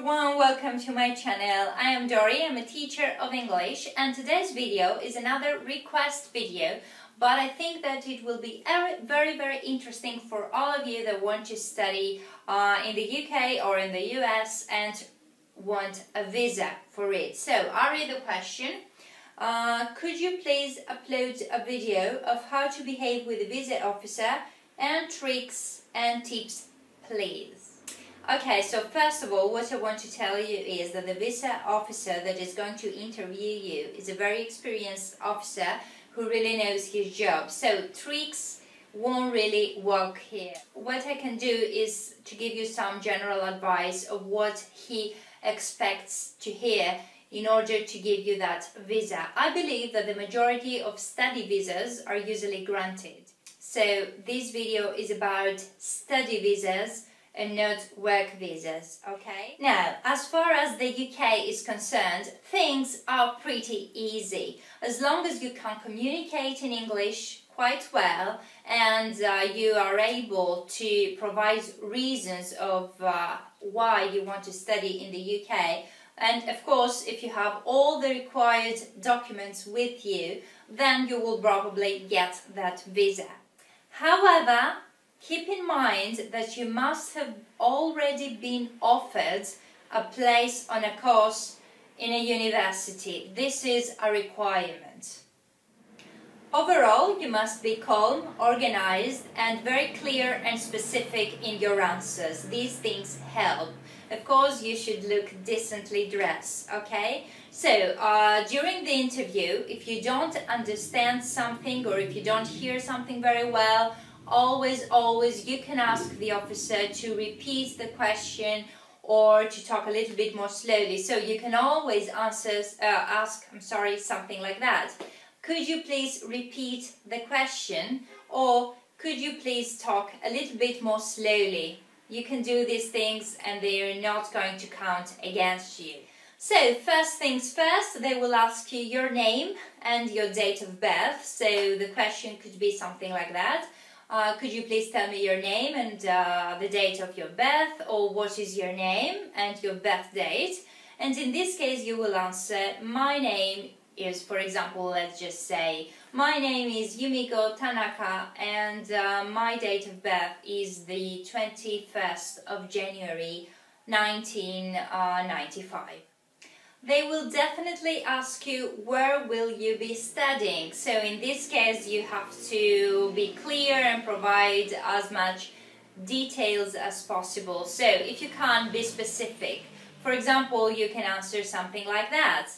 everyone, welcome to my channel. I am Dory, I'm a teacher of English, and today's video is another request video, but I think that it will be very interesting for all of you that want to study in the UK or in the US and want a visa for it. So I'll read the question. Could you please upload a video of how to behave with a visa officer and tricks and tips, please? Okay, so first of all, what I want to tell you is that the visa officer that is going to interview you is a very experienced officer who really knows his job. So tricks won't really work here. What I can do is to give you some general advice of what he expects to hear in order to give you that visa. I believe that the majority of study visas are usually granted. So this video is about study visas and not work visas, okay? Now, as far as the UK is concerned, things are pretty easy. As long as you can communicate in English quite well and you are able to provide reasons of why you want to study in the UK, and of course, if you have all the required documents with you, then you will probably get that visa. However, keep in mind that you must have already been offered a place on a course in a university. This is a requirement. Overall, you must be calm, organized, and very clear and specific in your answers. These things help. Of course, you should look decently dressed, okay? So, during the interview, if you don't understand something or if you don't hear something very well, always you can ask the officer to repeat the question or to talk a little bit more slowly. So you can always ask something like that. Could you please repeat the question, or could you please talk a little bit more slowly? You can do these things and they are not going to count against you. So first things first, they will ask you your name and your date of birth. So the question could be something like that. Could you please tell me your name and the date of your birth, or what is your name and your birth date? And in this case you will answer, my name is, for example, let's just say, my name is Yumiko Tanaka and my date of birth is the 21st of January 1995. They will definitely ask you, where will you be studying? So in this case you have to be clear and provide as much details as possible. So if you can't be specific, for example, you can answer something like that.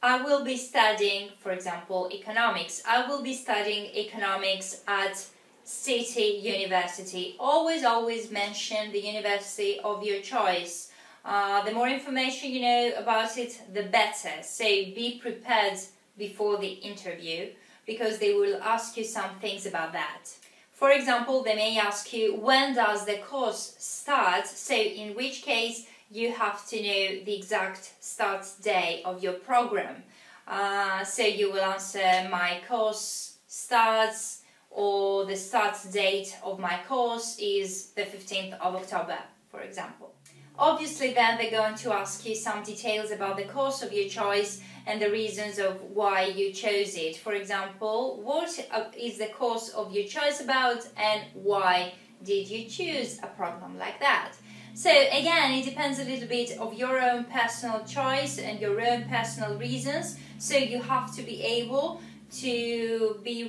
I will be studying, for example, economics. I will be studying economics at City University. Always mention the university of your choice. The more information you know about it, the better. So be prepared before the interview, because they will ask you some things about that. For example, they may ask you, when does the course start? So in which case you have to know the exact start day of your program. So you will answer, my course starts, or the start date of my course is the 15th of October, for example. Obviously then they're going to ask you some details about the course of your choice and the reasons of why you chose it. For example, what is the course of your choice about and why did you choose a program like that? So again, it depends a little bit of your own personal choice and your own personal reasons. So you have to be able to be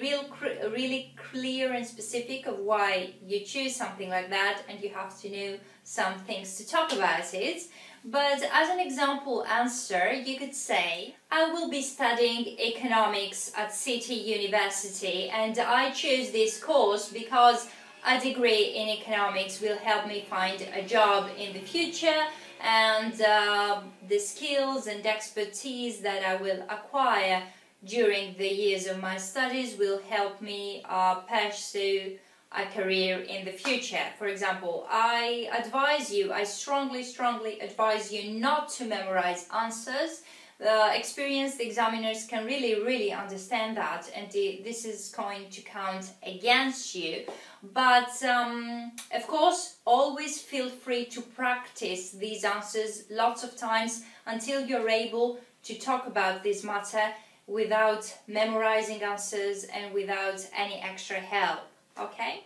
really clear and specific of why you choose something like that, and you have to know some things to talk about it. But as an example answer, you could say, I will be studying economics at City University and I chose this course because a degree in economics will help me find a job in the future, and the skills and expertise that I will acquire during the years of my studies will help me pursue a career in the future. For example, I strongly advise you not to memorize answers. experienced examiners can really understand that, and this is going to count against you. But of course, always feel free to practice these answers lots of times until you're able to talk about this matter without memorizing answers and without any extra help, okay?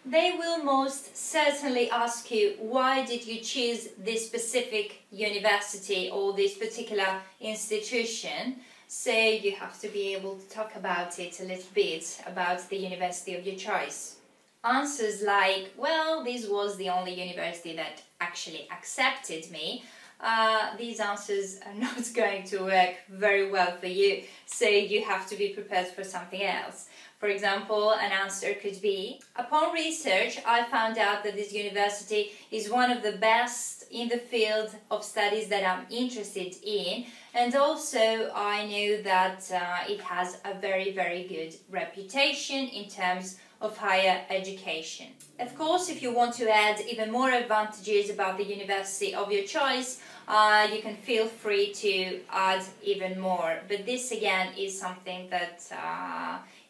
They will most certainly ask you, why did you choose this specific university or this particular institution? So you have to be able to talk about it a little bit, about the university of your choice. Answers like, well, this was the only university that actually accepted me. These answers are not going to work very well for you, so you have to be prepared for something else. For example, an answer could be, upon research, I found out that this university is one of the best in the field of studies that I'm interested in, and also I know that it has a very good reputation in terms of higher education. Of course, if you want to add even more advantages about the university of your choice, you can feel free to add even more. But this again is something that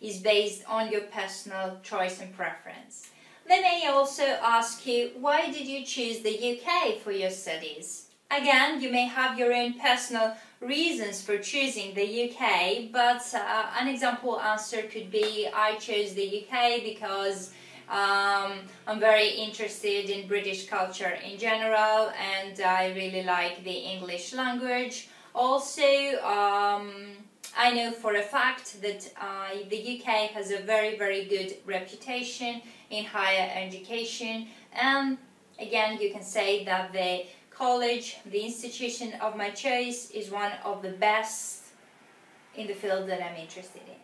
is based on your personal choice and preference. They may also ask you, why did you choose the UK for your studies? Again, you may have your own personal reasons for choosing the UK, but an example answer could be, I chose the UK because I'm very interested in British culture in general, and I really like the English language. Also, I know for a fact that the UK has a very good reputation in higher education, and again you can say that the college, the institution of my choice, is one of the best in the field that I'm interested in.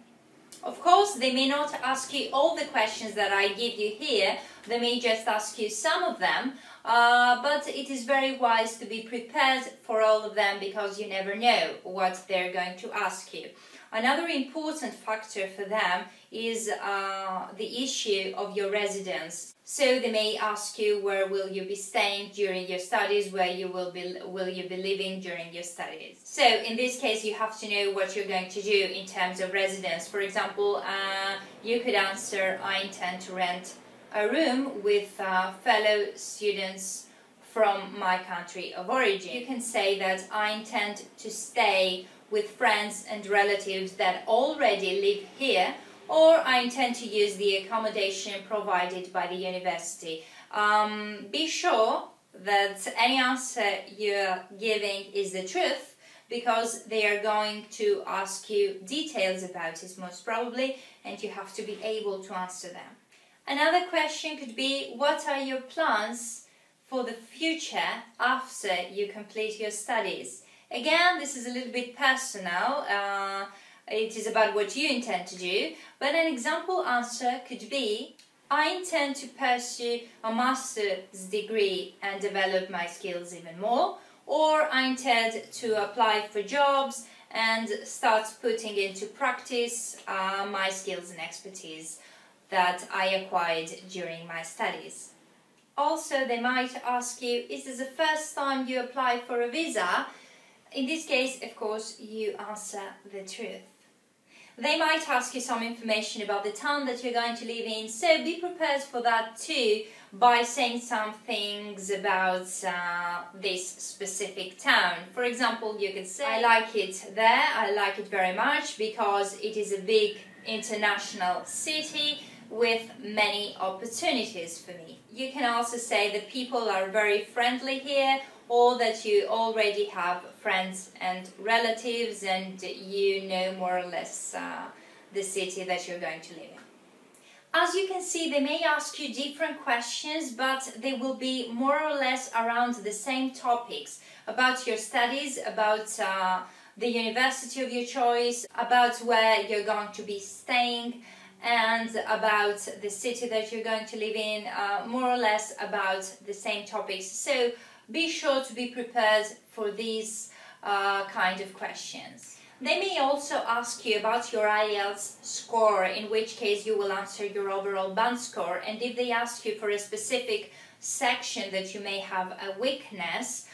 Of course, they may not ask you all the questions that I give you here, they may just ask you some of them, but it is very wise to be prepared for all of them because you never know what they're going to ask you. Another important factor for them is the issue of your residence. So they may ask you, where will you be staying during your studies, where you will you be living during your studies. So in this case you have to know what you're going to do in terms of residence. For example, you could answer, I intend to rent a room with fellow students from my country of origin. You can say that I intend to stay with friends and relatives that already live here, or I intend to use the accommodation provided by the university. Be sure that any answer you're giving is the truth, because they are going to ask you details about it most probably, and you have to be able to answer them. Another question could be, what are your plans for the future after you complete your studies? Again, this is a little bit personal. It is about what you intend to do, but an example answer could be, I intend to pursue a master's degree and develop my skills even more, or I intend to apply for jobs and start putting into practice my skills and expertise that I acquired during my studies. Also, they might ask you, is this the first time you apply for a visa? In this case, of course, you answer the truth. They might ask you some information about the town that you're going to live in, so be prepared for that too by saying some things about this specific town. For example, you could say, I like it there, I like it very much because it is a big international city with many opportunities for me. You can also say that people are very friendly here, or that you already have friends and relatives and you know more or less the city that you're going to live in. As you can see, they may ask you different questions, but they will be more or less around the same topics, about your studies, about the university of your choice, about where you're going to be staying, and about the city that you're going to live in, more or less about the same topics. So be sure to be prepared for these kind of questions. They may also ask you about your IELTS score, in which case you will answer your overall band score, and if they ask you for a specific section that you may have a weakness,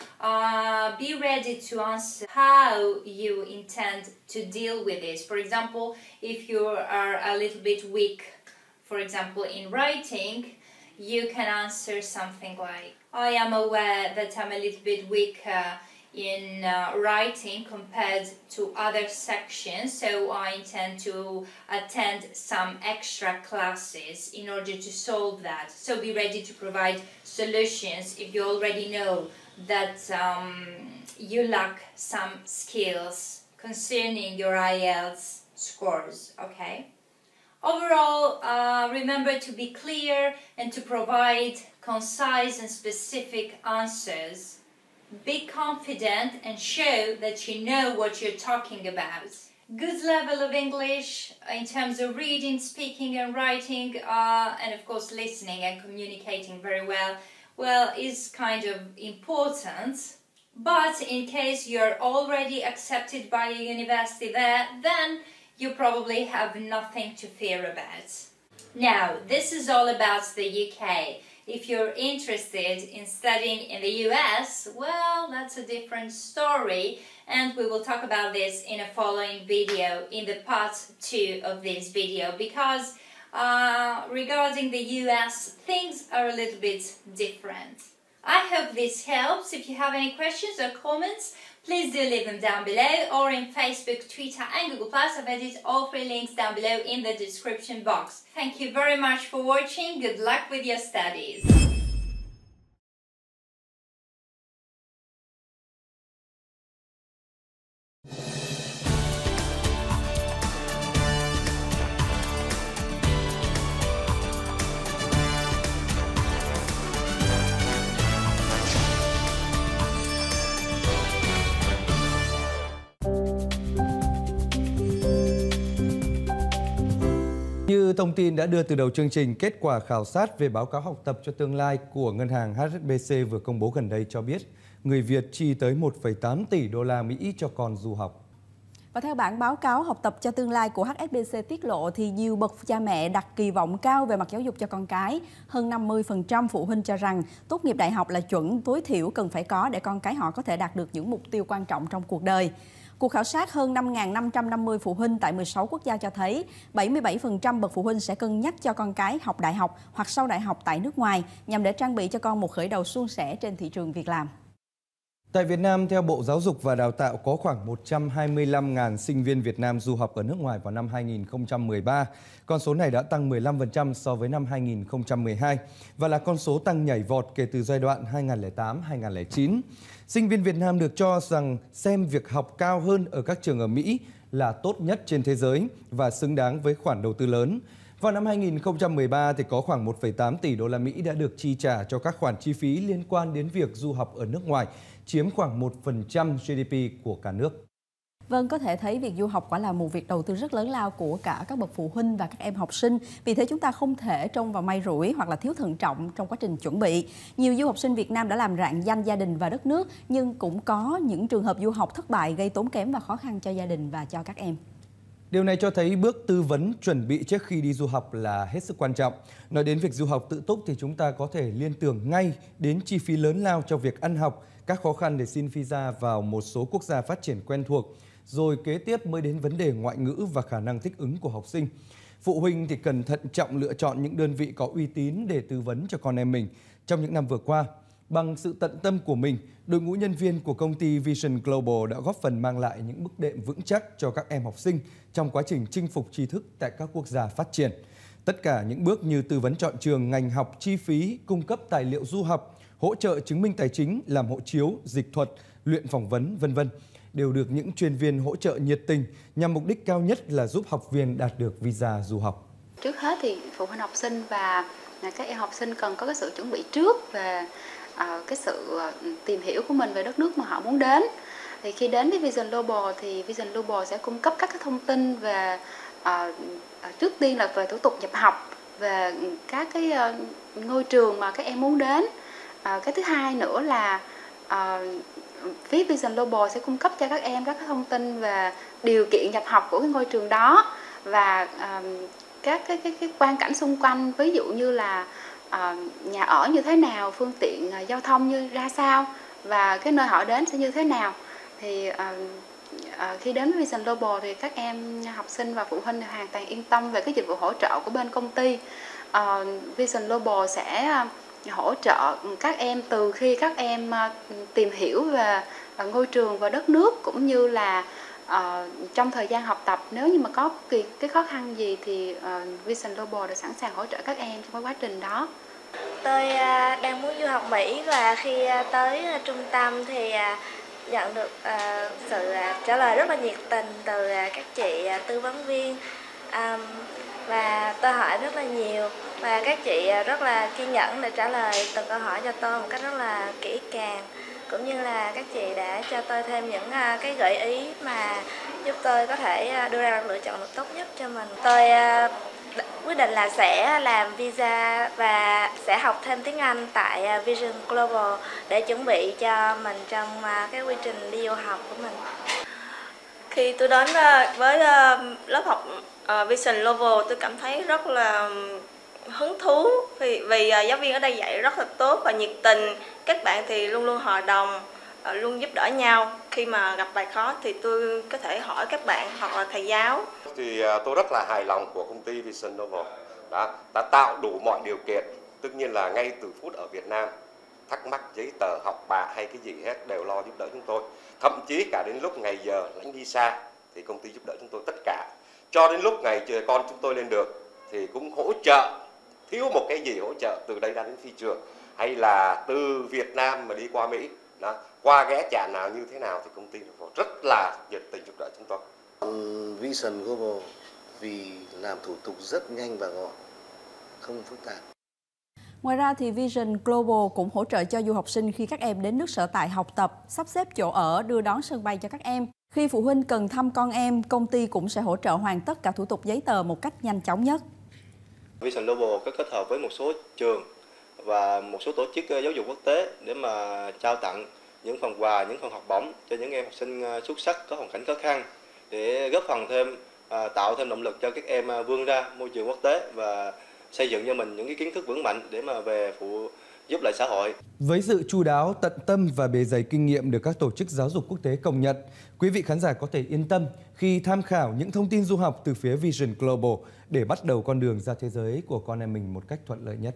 be ready to answer how you intend to deal with this. For example, if you are a little bit weak, for example, in writing, you can answer something like, I am aware that I'm a little bit weaker in writing compared to other sections, so I intend to attend some extra classes in order to solve that. So be ready to provide solutions if you already know that you lack some skills concerning your IELTS scores, okay? Overall, remember to be clear and to provide concise and specific answers. Be confident and show that you know what you're talking about. Good level of English in terms of reading, speaking and writing, and of course listening and communicating very well, is kind of important. But in case you're already accepted by a university there, then you probably have nothing to fear about. Now, this is all about the UK. If you're interested in studying in the US, well, that's a different story, and we will talk about this in a following video, in the part 2 of this video, because regarding the US, things are a little bit different. I hope this helps. If you have any questions or comments, please do leave them down below, or in Facebook, Twitter and Google+. I've added all 3 links down below in the description box. Thank you very much for watching. Good luck with your studies. Như thông tin đã đưa từ đầu chương trình, kết quả khảo sát về báo cáo học tập cho tương lai của ngân hàng HSBC vừa công bố gần đây cho biết người Việt chi tới 1,8 tỷ đô la Mỹ cho con du học. Và theo bản báo cáo học tập cho tương lai của HSBC tiết lộ thì nhiều bậc cha mẹ đặt kỳ vọng cao về mặt giáo dục cho con cái. Hơn 50% phụ huynh cho rằng tốt nghiệp đại học là chuẩn tối thiểu cần phải có để con cái họ có thể đạt được những mục tiêu quan trọng trong cuộc đời. Cuộc khảo sát hơn 5.550 phụ huynh tại 16 quốc gia cho thấy 77% bậc phụ huynh sẽ cân nhắc cho con cái học đại học hoặc sau đại học tại nước ngoài nhằm để trang bị cho con một khởi đầu suôn sẻ trên thị trường việc làm. Tại Việt Nam, theo Bộ Giáo dục và Đào tạo, có khoảng 125.000 sinh viên Việt Nam du học ở nước ngoài vào năm 2013. Con số này đã tăng 15% so với năm 2012 và là con số tăng nhảy vọt kể từ giai đoạn 2008-2009. Sinh viên Việt Nam được cho rằng xem việc học cao hơn ở các trường ở Mỹ là tốt nhất trên thế giới và xứng đáng với khoản đầu tư lớn. Vào năm 2013 thì có khoảng 1,8 tỷ đô la Mỹ đã được chi trả cho các khoản chi phí liên quan đến việc du học ở nước ngoài, chiếm khoảng 1% GDP của cả nước. Vâng, có thể thấy việc du học quả là một việc đầu tư rất lớn lao của cả các bậc phụ huynh và các em học sinh. Vì thế chúng ta không thể trông vào may rủi hoặc là thiếu thận trọng trong quá trình chuẩn bị. Nhiều du học sinh Việt Nam đã làm rạng danh gia đình và đất nước, nhưng cũng có những trường hợp du học thất bại gây tốn kém và khó khăn cho gia đình và cho các em. Điều này cho thấy bước tư vấn chuẩn bị trước khi đi du học là hết sức quan trọng. Nói đến việc du học tự túc thì chúng ta có thể liên tưởng ngay đến chi phí lớn lao cho việc ăn học, các khó khăn để xin visa vào một số quốc gia phát triển quen thuộc, rồi kế tiếp mới đến vấn đề ngoại ngữ và khả năng thích ứng của học sinh. Phụ huynh thì cần thận trọng lựa chọn những đơn vị có uy tín để tư vấn cho con em mình. Trong những năm vừa qua, bằng sự tận tâm của mình, đội ngũ nhân viên của công ty Vision Global đã góp phần mang lại những bước đệm vững chắc cho các em học sinh trong quá trình chinh phục tri thức tại các quốc gia phát triển. Tất cả những bước như tư vấn chọn trường, ngành học, chi phí, cung cấp tài liệu du học, hỗ trợ chứng minh tài chính, làm hộ chiếu, dịch thuật, luyện phỏng vấn, v.v. đều được những chuyên viên hỗ trợ nhiệt tình nhằm mục đích cao nhất là giúp học viên đạt được visa du học. Trước hết thì phụ huynh học sinh và các em học sinh cần có cái sự chuẩn bị trước về cái sự tìm hiểu của mình về đất nước mà họ muốn đến. Thì khi đến với Vision Global thì Vision Global sẽ cung cấp các cái thông tin về trước tiên là về thủ tục nhập học, về các cái ngôi trường mà các em muốn đến. Cái thứ hai nữa là phía Vision Global sẽ cung cấp cho các em các cái thông tin về điều kiện nhập học của cái ngôi trường đó và các cái quan cảnh xung quanh, ví dụ như là nhà ở như thế nào, phương tiện giao thông như ra sao và cái nơi họ đến sẽ như thế nào. Thì khi đến với Vision Global thì các em học sinh và phụ huynh hoàn toàn yên tâm về cái dịch vụ hỗ trợ của bên công ty. Vision Global sẽ hỗ trợ các em từ khi các em tìm hiểu về ngôi trường và đất nước, cũng như là trong thời gian học tập, nếu như mà có cái khó khăn gì thì Vision Global đã sẵn sàng hỗ trợ các em trong cái quá trình đó. Tôi đang muốn du học Mỹ và khi tới trung tâm thì nhận được sự trả lời rất là nhiệt tình từ các chị tư vấn viên, và tôi hỏi rất là nhiều và các chị rất là kiên nhẫn để trả lời từng câu hỏi cho tôi một cách rất là kỹ càng, cũng như là các chị đã cho tôi thêm những cái gợi ý mà giúp tôi có thể đưa ra lựa chọn được tốt nhất cho mình. Tôi quyết định là sẽ làm visa và sẽ học thêm tiếng Anh tại Vision Global để chuẩn bị cho mình trong cái quy trình đi du học của mình. Khi tôi đến với lớp học Vision Global, tôi cảm thấy rất là hứng thú vì giáo viên ở đây dạy rất là tốt và nhiệt tình. Các bạn thì luôn luôn hòa đồng, luôn giúp đỡ nhau. Khi mà gặp bài khó thì tôi có thể hỏi các bạn hoặc là thầy giáo. Thì tôi rất là hài lòng của công ty Vision Global đã tạo đủ mọi điều kiện. Tất nhiên là ngay từ phút ở Việt Nam, thắc mắc giấy tờ, học bạ hay cái gì hết đều lo giúp đỡ chúng tôi. Thậm chí cả đến lúc ngày giờ lãnh visa thì công ty giúp đỡ chúng tôi tất cả. Cho đến lúc ngày con chúng tôi lên được thì cũng hỗ trợ, thiếu một cái gì hỗ trợ từ đây ra đến phi trường, hay là từ Việt Nam mà đi qua Mỹ, qua ghé trạm nào như thế nào thì công ty rất là nhiệt tình giúp đỡ chúng tôi. Vision Global vì làm thủ tục rất nhanh và gọn, không phức tạp. Ngoài ra thì Vision Global cũng hỗ trợ cho du học sinh khi các em đến nước sở tại học tập, sắp xếp chỗ ở, đưa đón sân bay cho các em. Khi phụ huynh cần thăm con em, công ty cũng sẽ hỗ trợ hoàn tất cả thủ tục giấy tờ một cách nhanh chóng nhất. Vision Global có kết hợp với một số trường và một số tổ chức giáo dục quốc tế để mà trao tặng những phần quà, những phần học bổng cho những em học sinh xuất sắc có hoàn cảnh khó khăn, để góp phần thêm tạo thêm động lực cho các em vươn ra môi trường quốc tế và xây dựng cho mình những cái kiến thức vững mạnh để mà về phụ giúp lại xã hội. Với sự chu đáo, tận tâm và bề dày kinh nghiệm được các tổ chức giáo dục quốc tế công nhận, quý vị khán giả có thể yên tâm khi tham khảo những thông tin du học từ phía Vision Global để bắt đầu con đường ra thế giới của con em mình một cách thuận lợi nhất.